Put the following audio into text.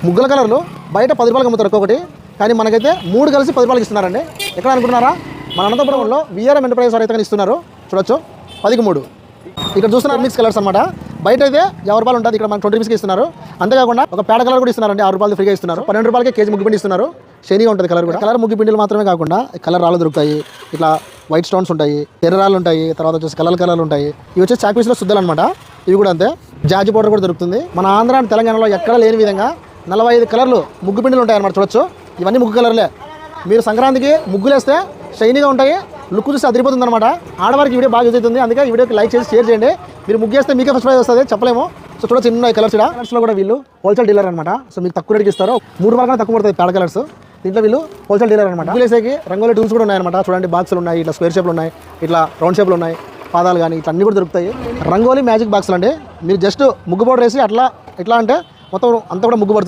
ముగ్గుల కలర్లు బయట 10 రూపాయలకి అమ్ముతారు ఒక్కొక్కటి, కానీ మనకైతే 3 కలిసి 10 రూపాయలకి ఇస్తున్నారండి. ఎక్కడ అనుకుంటున్నారా? మన అనంతపురంలో విఆర్ఎం ఎంటర్ప్రైజెస్ వారు అయితే ఇస్తున్నారు. చూడొచ్చు 10కి 3. ఇక్కడ చూస్తున్నారు మిక్స్ కలర్స్ అనమాట. బయట అయితే 50 రూపాయలు ఉంటుంది, ఇక్కడ మనకు 20 రూపీస్కి ఇస్తున్నారు. అంతేకాకుండా ఒక పేడ కలర్ కూడా ఇస్తున్నారండి, 6 రూపాయలు ఫ్రీగా ఇస్తున్నారు. 12 రూపాయలకి కేజీ ముగ్గు పిండి ఇస్తున్నారు. షైనీగా ఉంటుంది కలర్ కూడా. కలర్ ముగ్గు పిండిలు మాత్రమే కాకుండా కలర్ రాళ్ళు దొరుకుతాయి, ఇట్లా వైట్ స్టోన్స్ ఉంటాయి, ఎర్ర రాళ్ళు ఉంటాయి, తర్వాత వచ్చేసి కలర్లు ఉంటాయి. ఇవి వచ్చేసి చాక్ పీస్లో శుద్ధలు అనమాట. ఇవి కూడా అంతే. జాజి పౌడర్ కూడా దొరుకుతుంది. మన ఆంధ్ర అండ్ తెలంగాణలో ఎక్కడ లేని విధంగా 45 కలర్లు ముగ్గు పిండిలు ఉంటాయి అనమాట. చూడొచ్చు, ఇవన్నీ ముగ్గు కలర్లే. మీరు సంక్రాంతికి ముగ్గులు వేస్తే షైనీగా ఉంటాయి, లుక్ చూసి అదిరిపోతుంది అనమాట. ఆడవారికి వీడియో బాగా యూజ్ అవుతుంది, అందుకే ఈ వీడియోకి లైక్ చేసి షేర్ చేయండి. మీరు ముగ్గు వేస్తే మీకే ఫస్ట్ ప్రైజ్ వస్తుంది, చెప్పలేము. సో చూడొచ్చు చిన్న కలర్స్. కలర్స్లో కూడా వీళ్ళు హోల్సేల్ డీలర్ అనమాట. సో మీకు తక్కువ రేట్కి ఇస్తారు. 3 రూపాయలు తక్కువ పడుతుంది పేడ కలర్స్. దీంట్లో వీళ్ళు హోల్సేల్ డీలర్ అనమాట. ముగ్గులు వేసేకి రంగోలీ టూల్స్ కూడా ఉన్నాయన్నమాట. చూడండి, బాక్సులు ఉన్నాయి, ఇట్లా స్క్వేర్ షేప్లు ఉన్నాయి, ఇట్లా రౌండ్ షేప్లు ఉన్నాయి, పాదాలు కానీ ఇట్లా అన్నీ కూడా దొరుకుతాయి. రంగోలీ మ్యాజిక్ బాక్సులు అండి. మీరు జస్ట్ ముగ్గు పౌడర్ వేసి అట్లా ఇట్లా అంటే మొత్తం అంతా కూడా ముగ్గు పడుతుంది.